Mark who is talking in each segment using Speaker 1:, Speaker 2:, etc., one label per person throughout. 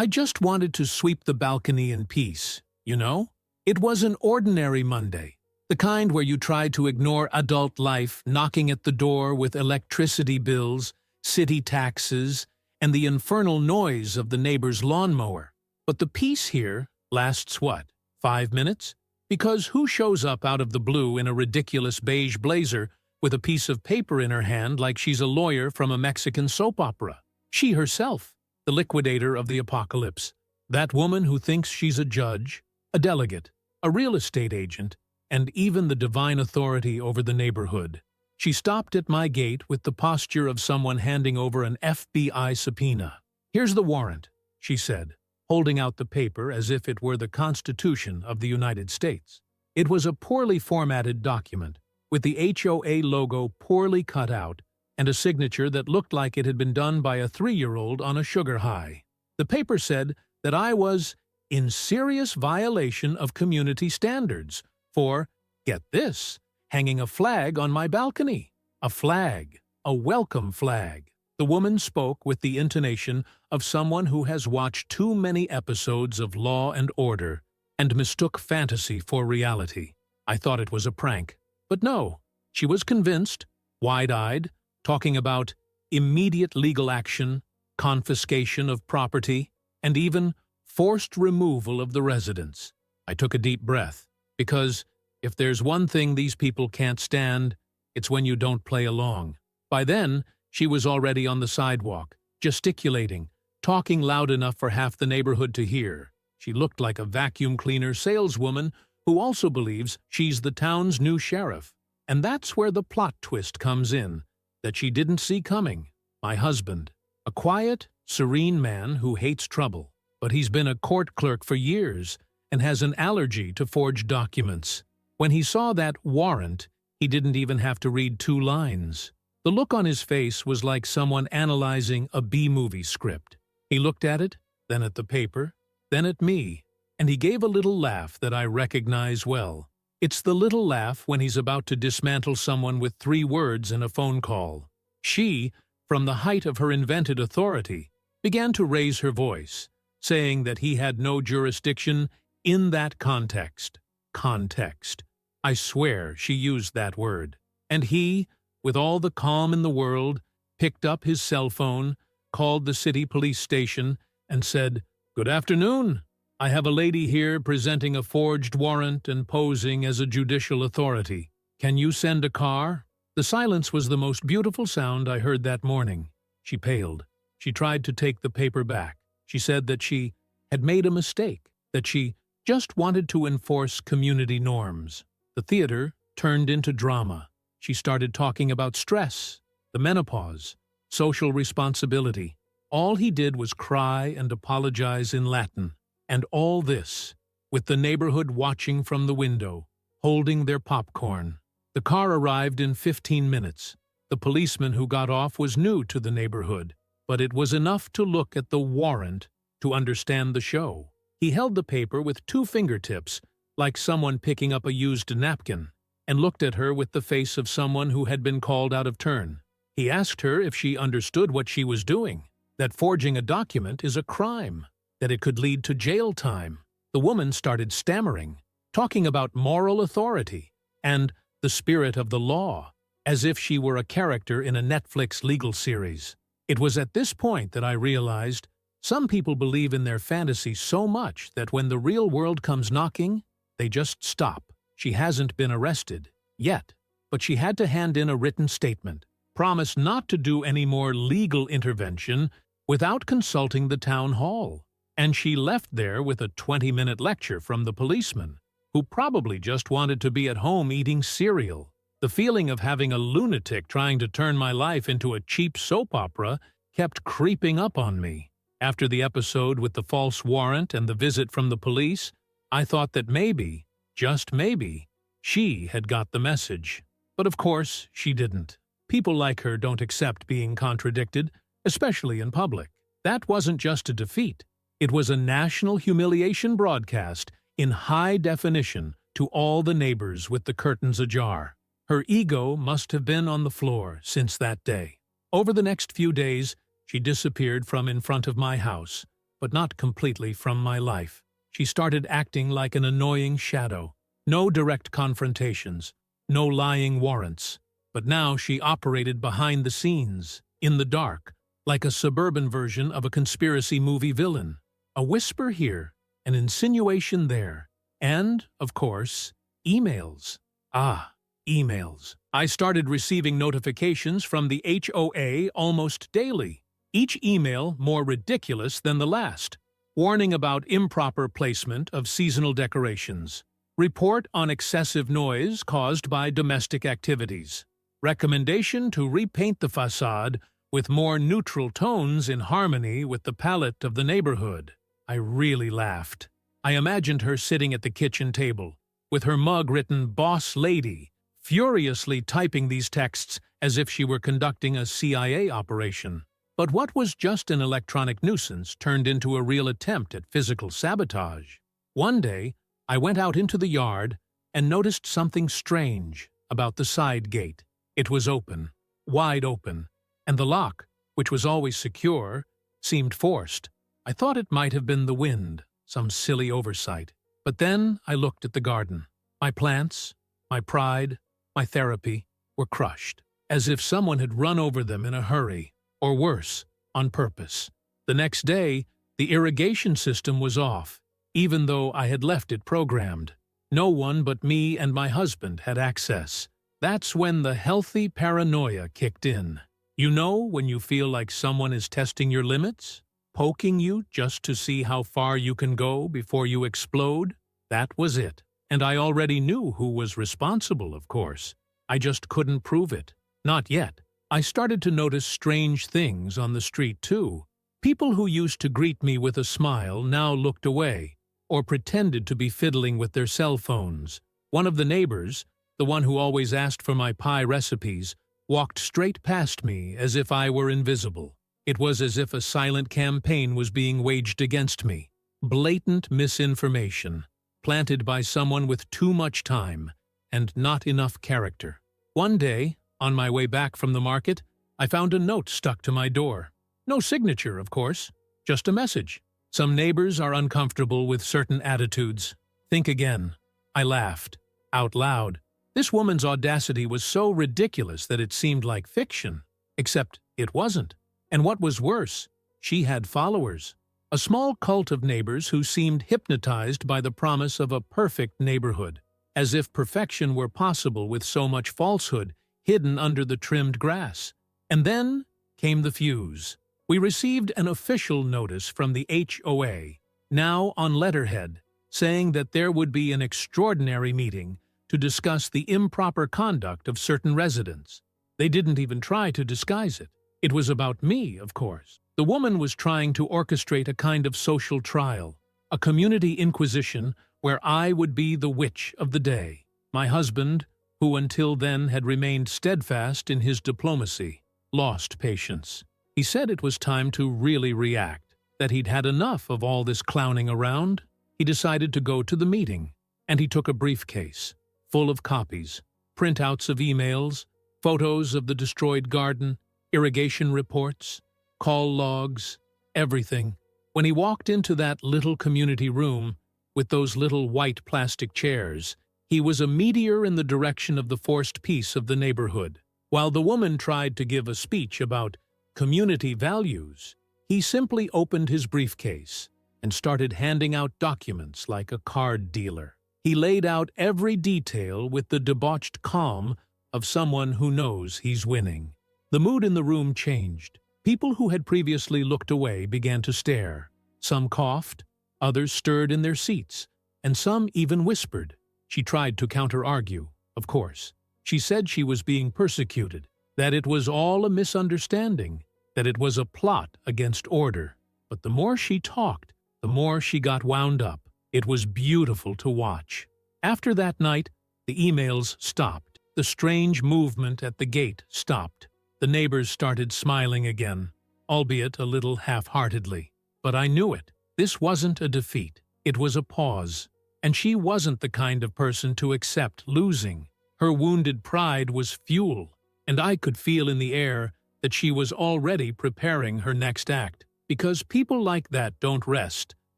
Speaker 1: I just wanted to sweep the balcony in peace, you know? It was an ordinary Monday, the kind where you try to ignore adult life knocking at the door with electricity bills, city taxes, and the infernal noise of the neighbor's lawnmower. But the peace here lasts what, 5 minutes? Because who shows up out of the blue in a ridiculous beige blazer with a piece of paper in her hand like she's a lawyer from a Mexican soap opera? She herself, the liquidator of the apocalypse. That woman who thinks she's a judge, a delegate, a real estate agent, and even the divine authority over the neighborhood. She stopped at my gate with the posture of someone handing over an FBI subpoena. "Here's the warrant," she said, holding out the paper as if it were the Constitution of the United States. It was a poorly formatted document, with the HOA logo poorly cut out and a signature that looked like it had been done by a 3-year-old on a sugar high. The paper said that I was in serious violation of community standards for, get this, hanging a flag on my balcony. A flag, a welcome flag. The woman spoke with the intonation of someone who has watched too many episodes of Law and Order and mistook fantasy for reality. I thought it was a prank. But no, she was convinced, wide-eyed, talking about immediate legal action, confiscation of property, and even forced removal of the residents. I took a deep breath, because if there's one thing these people can't stand, it's when you don't play along. By then, she was already on the sidewalk, gesticulating, talking loud enough for half the neighborhood to hear. She looked like a vacuum cleaner saleswoman who also believes she's the town's new sheriff. And that's where the plot twist comes in, that she didn't see coming. My husband, a quiet, serene man who hates trouble, but he's been a court clerk for years and has an allergy to forged documents. When he saw that warrant, he didn't even have to read 2 lines. The look on his face was like someone analyzing a B-movie script. He looked at it, then at the paper, then at me, and he gave a little laugh that I recognize well. It's the little laugh when he's about to dismantle someone with 3 words in a phone call. She, from the height of her invented authority, began to raise her voice, saying that he had no jurisdiction in that context. Context. I swear she used that word. And he, with all the calm in the world, picked up his cell phone, called the city police station, and said, "Good afternoon. I have a lady here presenting a forged warrant and posing as a judicial authority. Can you send a car?" The silence was the most beautiful sound I heard that morning. She paled. She tried to take the paper back. She said that she had made a mistake, that she just wanted to enforce community norms. The theater turned into drama. She started talking about stress, the menopause, social responsibility. All he did was cry and apologize in Latin. And all this, with the neighborhood watching from the window, holding their popcorn. The car arrived in 15 minutes. The policeman who got off was new to the neighborhood, but it was enough to look at the warrant to understand the show. He held the paper with 2 fingertips, like someone picking up a used napkin, and looked at her with the face of someone who had been called out of turn. He asked her if she understood what she was doing, that forging a document is a crime, that it could lead to jail time. The woman started stammering, talking about moral authority and the spirit of the law, as if she were a character in a Netflix legal series. It was at this point that I realized some people believe in their fantasy so much that when the real world comes knocking, they just stop. She hasn't been arrested yet, but she had to hand in a written statement, promise not to do any more legal intervention without consulting the town hall. And she left there with a 20-minute lecture from the policeman, who probably just wanted to be at home eating cereal. The feeling of having a lunatic trying to turn my life into a cheap soap opera kept creeping up on me. After the episode with the false warrant and the visit from the police, I thought that maybe, just maybe, she had got the message. But of course, she didn't. People like her don't accept being contradicted, especially in public. That wasn't just a defeat. It was a national humiliation broadcast in high definition to all the neighbors with the curtains ajar. Her ego must have been on the floor since that day. Over the next few days, she disappeared from in front of my house, but not completely from my life. She started acting like an annoying shadow. No direct confrontations, no lying warrants. But now she operated behind the scenes, in the dark, like a suburban version of a conspiracy movie villain. A whisper here, an insinuation there, and, of course, emails. Ah, emails. I started receiving notifications from the HOA almost daily, each email more ridiculous than the last. Warning about improper placement of seasonal decorations. Report on excessive noise caused by domestic activities. Recommendation to repaint the facade with more neutral tones in harmony with the palette of the neighborhood. I really laughed. I imagined her sitting at the kitchen table, with her mug written "Boss Lady," furiously typing these texts as if she were conducting a CIA operation. But what was just an electronic nuisance turned into a real attempt at physical sabotage. One day, I went out into the yard and noticed something strange about the side gate. It was open, wide open, and the lock, which was always secure, seemed forced. I thought it might have been the wind, some silly oversight. But then I looked at the garden. My plants, my pride, my therapy were crushed, as if someone had run over them in a hurry, or worse, on purpose. The next day, the irrigation system was off, even though I had left it programmed. No one but me and my husband had access. That's when the healthy paranoia kicked in. You know when you feel like someone is testing your limits? Poking you just to see how far you can go before you explode? That was it. And I already knew who was responsible, of course. I just couldn't prove it. Not yet. I started to notice strange things on the street, too. People who used to greet me with a smile now looked away, or pretended to be fiddling with their cell phones. One of the neighbors, the one who always asked for my pie recipes, walked straight past me as if I were invisible. It was as if a silent campaign was being waged against me. Blatant misinformation, planted by someone with too much time and not enough character. One day, on my way back from the market, I found a note stuck to my door. No signature, of course, just a message. Some neighbors are uncomfortable with certain attitudes. Think again. I laughed, out loud. This woman's audacity was so ridiculous that it seemed like fiction. Except it wasn't. And what was worse, she had followers. A small cult of neighbors who seemed hypnotized by the promise of a perfect neighborhood, as if perfection were possible with so much falsehood hidden under the trimmed grass. And then came the fuse. We received an official notice from the HOA, now on letterhead, saying that there would be an extraordinary meeting to discuss the improper conduct of certain residents. They didn't even try to disguise it. It was about me, of course. The woman was trying to orchestrate a kind of social trial, a community inquisition where I would be the witch of the day. My husband, who until then had remained steadfast in his diplomacy, lost patience. He said it was time to really react, that he'd had enough of all this clowning around. He decided to go to the meeting, and he took a briefcase, full of copies, printouts of emails, photos of the destroyed garden, irrigation reports, call logs, everything. When he walked into that little community room with those little white plastic chairs, he was a meteor in the direction of the forced peace of the neighborhood. While the woman tried to give a speech about community values, he simply opened his briefcase and started handing out documents like a card dealer. He laid out every detail with the debauched calm of someone who knows he's winning. The mood in the room changed. People who had previously looked away began to stare. Some coughed, others stirred in their seats, and some even whispered. She tried to counter-argue, of course. She said she was being persecuted, that it was all a misunderstanding, that it was a plot against order. But the more she talked, the more she got wound up. It was beautiful to watch. After that night, the emails stopped. The strange movement at the gate stopped. The neighbors started smiling again, albeit a little half-heartedly. But I knew it. This wasn't a defeat. It was a pause. And she wasn't the kind of person to accept losing. Her wounded pride was fuel, and I could feel in the air that she was already preparing her next act. because people like that don't rest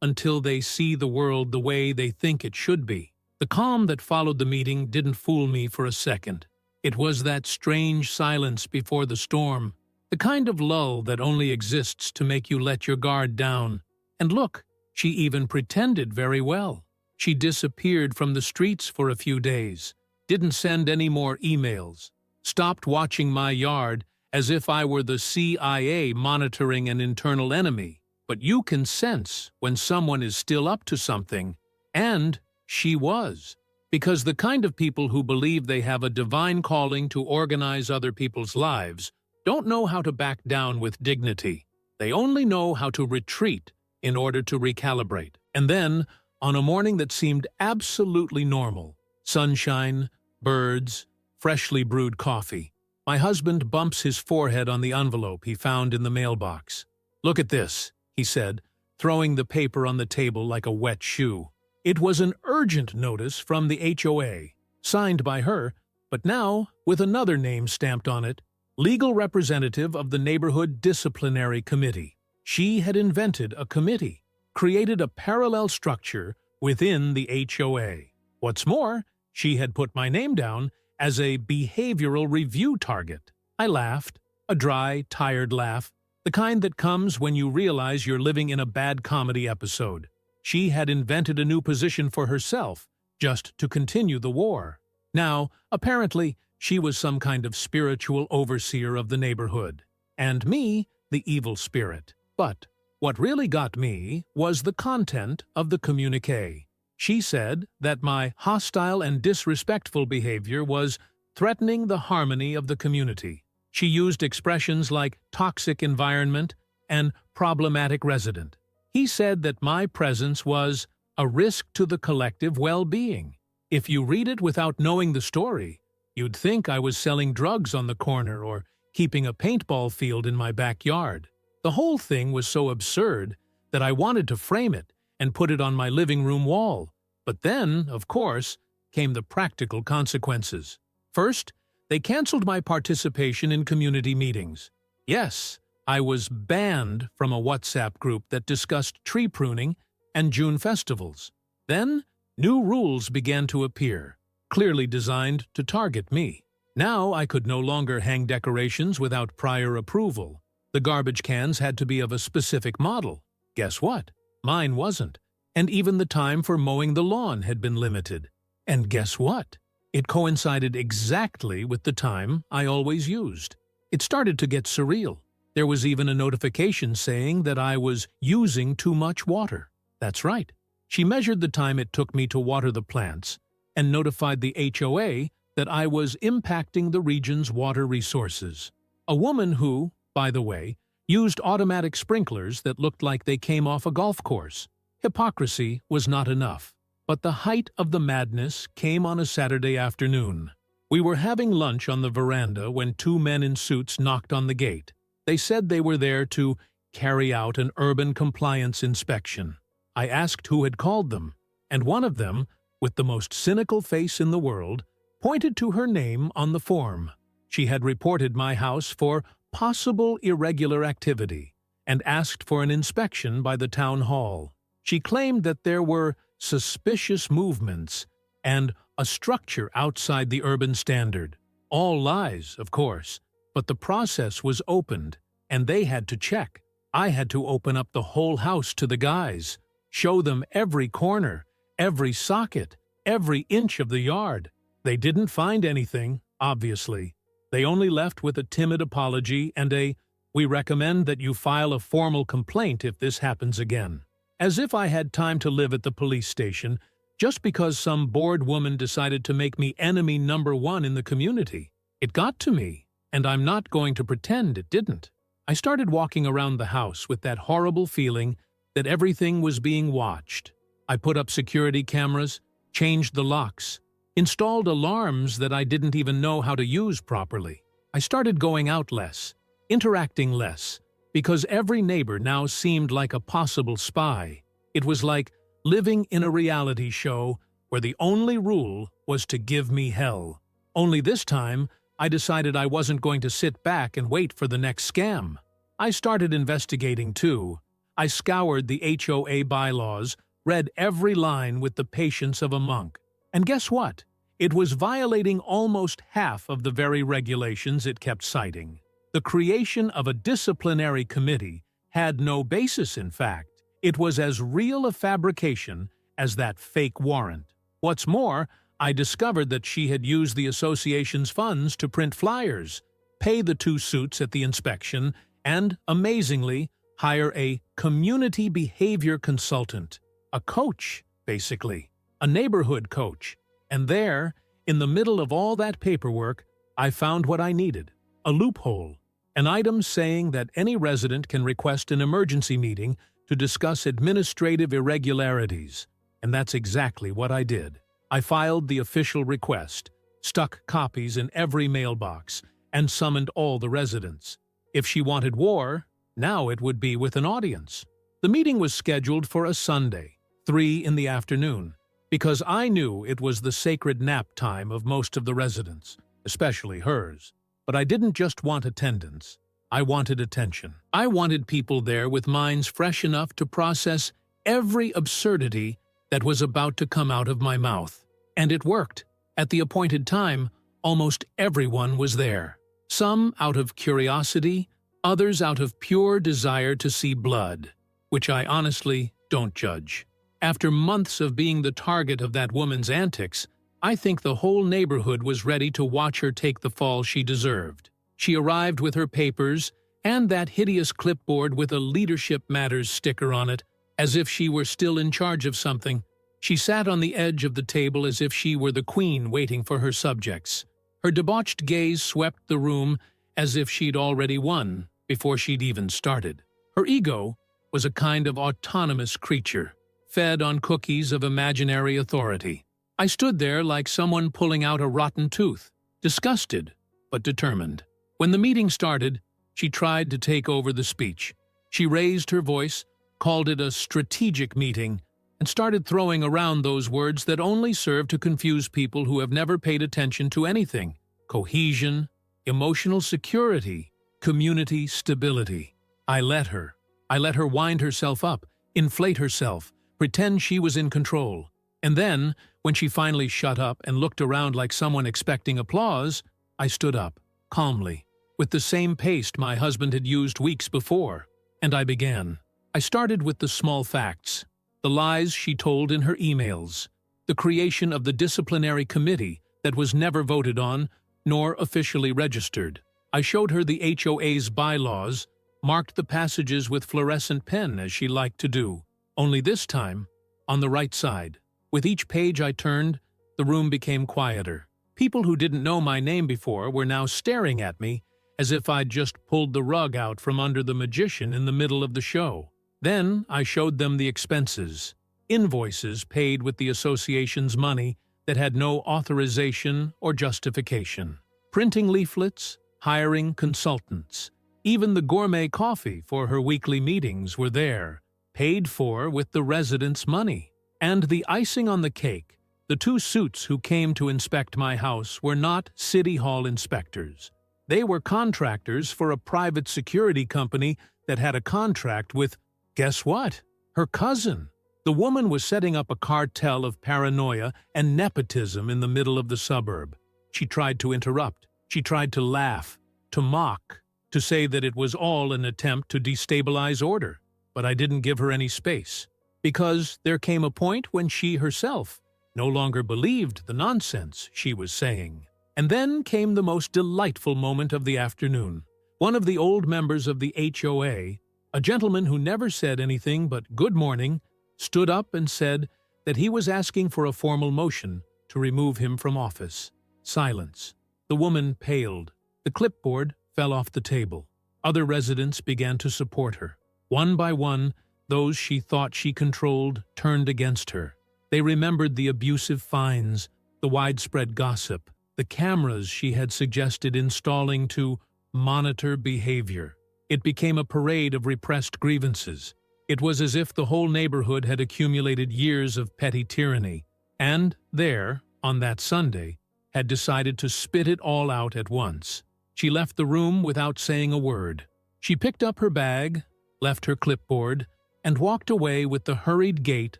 Speaker 1: until they see the world the way they think it should be. The calm that followed the meeting didn't fool me for a second. It was that strange silence before the storm, the kind of lull that only exists to make you let your guard down. And look, she even pretended very well. She disappeared from the streets for a few days, didn't send any more emails, stopped watching my yard as if I were the CIA monitoring an internal enemy. But you can sense when someone is still up to something, and she was. Because the kind of people who believe they have a divine calling to organize other people's lives don't know how to back down with dignity. They only know how to retreat in order to recalibrate. And then, on a morning that seemed absolutely normal, sunshine, birds, freshly brewed coffee, my husband bumps his forehead on the envelope he found in the mailbox. "Look at this," he said, throwing the paper on the table like a wet shoe. It was an urgent notice from the HOA, signed by her, but now with another name stamped on it, legal representative of the Neighborhood Disciplinary Committee. She had invented a committee, created a parallel structure within the HOA. What's more, she had put my name down as a behavioral review target. I laughed, a dry, tired laugh, the kind that comes when you realize you're living in a bad comedy episode. She had invented a new position for herself, just to continue the war. Now, apparently, she was some kind of spiritual overseer of the neighborhood, and me, the evil spirit. But what really got me was the content of the communiqué. She said that my hostile and disrespectful behavior was threatening the harmony of the community. She used expressions like toxic environment and problematic resident. He said that my presence was a risk to the collective well-being. If you read it without knowing the story, you'd think I was selling drugs on the corner or keeping a paintball field in my backyard. The whole thing was so absurd that I wanted to frame it and put it on my living room wall. But then, of course, came the practical consequences. First, they canceled my participation in community meetings. Yes, I was banned from a WhatsApp group that discussed tree pruning and June festivals. Then, new rules began to appear, clearly designed to target me. Now I could no longer hang decorations without prior approval. The garbage cans had to be of a specific model. Guess what? Mine wasn't. And even the time for mowing the lawn had been limited. And guess what? It coincided exactly with the time I always used. It started to get surreal. There was even a notification saying that I was using too much water. That's right. She measured the time it took me to water the plants and notified the HOA that I was impacting the region's water resources. A woman who, by the way, used automatic sprinklers that looked like they came off a golf course. Hypocrisy was not enough. But the height of the madness came on a Saturday afternoon. We were having lunch on the veranda when two men in suits knocked on the gate. They said they were there to carry out an urban compliance inspection. I asked who had called them, and one of them, with the most cynical face in the world, pointed to her name on the form. She had reported my house for possible irregular activity and asked for an inspection by the town hall. She claimed that there were suspicious movements and a structure outside the urban standard. All lies, of course, but the process was opened, and they had to check. I had to open up the whole house to the guys, show them every corner, every socket, every inch of the yard. They didn't find anything, obviously. They only left with a timid apology and a, "We recommend that you file a formal complaint if this happens again." As if I had time to live at the police station just because some bored woman decided to make me enemy number one in the community. It got to me, and I'm not going to pretend it didn't. I started walking around the house with that horrible feeling that everything was being watched. I put up security cameras, changed the locks, installed alarms that I didn't even know how to use properly. I started going out less, interacting less, because every neighbor now seemed like a possible spy. It was like living in a reality show where the only rule was to give me hell. Only this time, I decided I wasn't going to sit back and wait for the next scam. I started investigating too. I scoured the HOA bylaws, read every line with the patience of a monk. And guess what? It was violating almost half of the very regulations it kept citing. The creation of a disciplinary committee had no basis, in fact. It was as real a fabrication as that fake warrant. What's more, I discovered that she had used the association's funds to print flyers, pay the 2 suits at the inspection, and, amazingly, hire a community behavior consultant, a coach, basically, a neighborhood coach. And there, in the middle of all that paperwork, I found what I needed, a loophole, an item saying that any resident can request an emergency meeting to discuss administrative irregularities. And that's exactly what I did. I filed the official request, stuck copies in every mailbox, and summoned all the residents. If she wanted war, now it would be with an audience. The meeting was scheduled for a Sunday, 3 in the afternoon, because I knew it was the sacred nap time of most of the residents, especially hers. But I didn't just want attendance. I wanted attention. I wanted people there with minds fresh enough to process every absurdity that was about to come out of my mouth. And it worked. At the appointed time, almost everyone was there. Some out of curiosity, others out of pure desire to see blood, which I honestly don't judge. After months of being the target of that woman's antics, I think the whole neighborhood was ready to watch her take the fall she deserved. She arrived with her papers and that hideous clipboard with a Leadership Matters sticker on it, as if she were still in charge of something. She sat on the edge of the table as if she were the queen waiting for her subjects. Her debauched gaze swept the room as if she'd already won before she'd even started. Her ego was a kind of autonomous creature, fed on cookies of imaginary authority. I stood there like someone pulling out a rotten tooth, disgusted but determined. When the meeting started, she tried to take over the speech. She raised her voice, called it a strategic meeting, and started throwing around those words that only serve to confuse people who have never paid attention to anything: cohesion, emotional security, community stability. I let her wind herself up, inflate herself, pretend she was in control. And then, when she finally shut up and looked around like someone expecting applause, I stood up, calmly, with the same pace my husband had used weeks before, and I began. I started with the small facts, the lies she told in her emails, the creation of the disciplinary committee that was never voted on nor officially registered. I showed her the HOA's bylaws, marked the passages with fluorescent pen as she liked to do, only this time on the right side. With each page I turned, the room became quieter. People who didn't know my name before were now staring at me as if I'd just pulled the rug out from under the magician in the middle of the show. Then I showed them the expenses, invoices paid with the association's money that had no authorization or justification. Printing leaflets, hiring consultants. Even the gourmet coffee for her weekly meetings were there, paid for with the residents' money. And the icing on the cake, the 2 suits who came to inspect my house were not City Hall inspectors. They were contractors for a private security company that had a contract with, guess what? Her cousin. The woman was setting up a cartel of paranoia and nepotism in the middle of the suburb. She tried to interrupt. She tried to laugh, to mock, to say that it was all an attempt to destabilize order. But I didn't give her any space, because there came a point when she herself no longer believed the nonsense she was saying. And then came the most delightful moment of the afternoon. One of the old members of the HOA, a gentleman who never said anything but good morning, stood up and said that he was asking for a formal motion to remove him from office. Silence. The woman paled. The clipboard fell off the table. Other residents began to support her. One by one, those she thought she controlled turned against her. They remembered the abusive fines, the widespread gossip, the cameras she had suggested installing to monitor behavior. It became a parade of repressed grievances. It was as if the whole neighborhood had accumulated years of petty tyranny, and there, on that Sunday, had decided to spit it all out at once. She left the room without saying a word. She picked up her bag, left her clipboard, and walked away with the hurried gait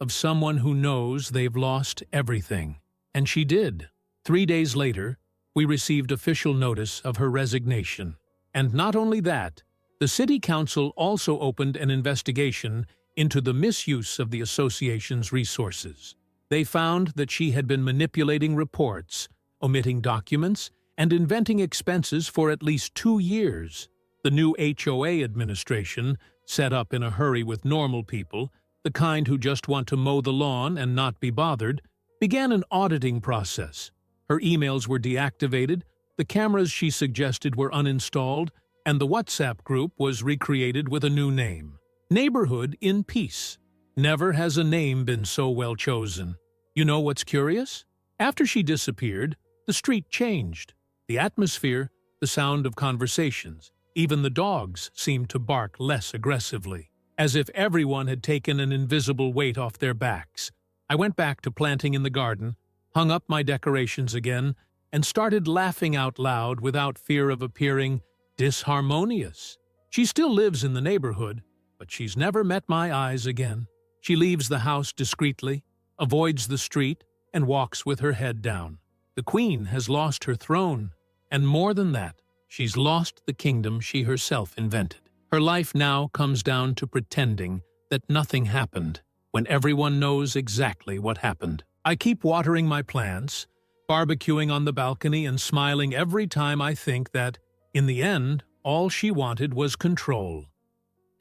Speaker 1: of someone who knows they've lost everything. And she did. 3 days later, we received official notice of her resignation. And not only that, the City Council also opened an investigation into the misuse of the association's resources. They found that she had been manipulating reports, omitting documents, and inventing expenses for at least 2 years. The new HOA administration, set up in a hurry with normal people, the kind who just want to mow the lawn and not be bothered, began an auditing process. Her emails were deactivated, the cameras she suggested were uninstalled, and the WhatsApp group was recreated with a new name. Neighborhood in Peace. Never has a name been so well chosen. You know what's curious? After she disappeared, the street changed. The atmosphere, the sound of conversations, even the dogs seemed to bark less aggressively, as if everyone had taken an invisible weight off their backs. I went back to planting in the garden, hung up my decorations again, and started laughing out loud without fear of appearing disharmonious. She still lives in the neighborhood, but she's never met my eyes again. She leaves the house discreetly, avoids the street, and walks with her head down. The queen has lost her throne, and more than that, she's lost the kingdom she herself invented. Her life now comes down to pretending that nothing happened, when everyone knows exactly what happened. I keep watering my plants, barbecuing on the balcony, and smiling every time I think that, in the end, all she wanted was control.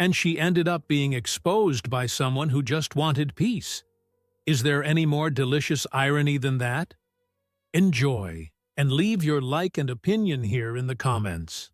Speaker 1: And she ended up being exposed by someone who just wanted peace. Is there any more delicious irony than that? Enjoy, and leave your like and opinion here in the comments.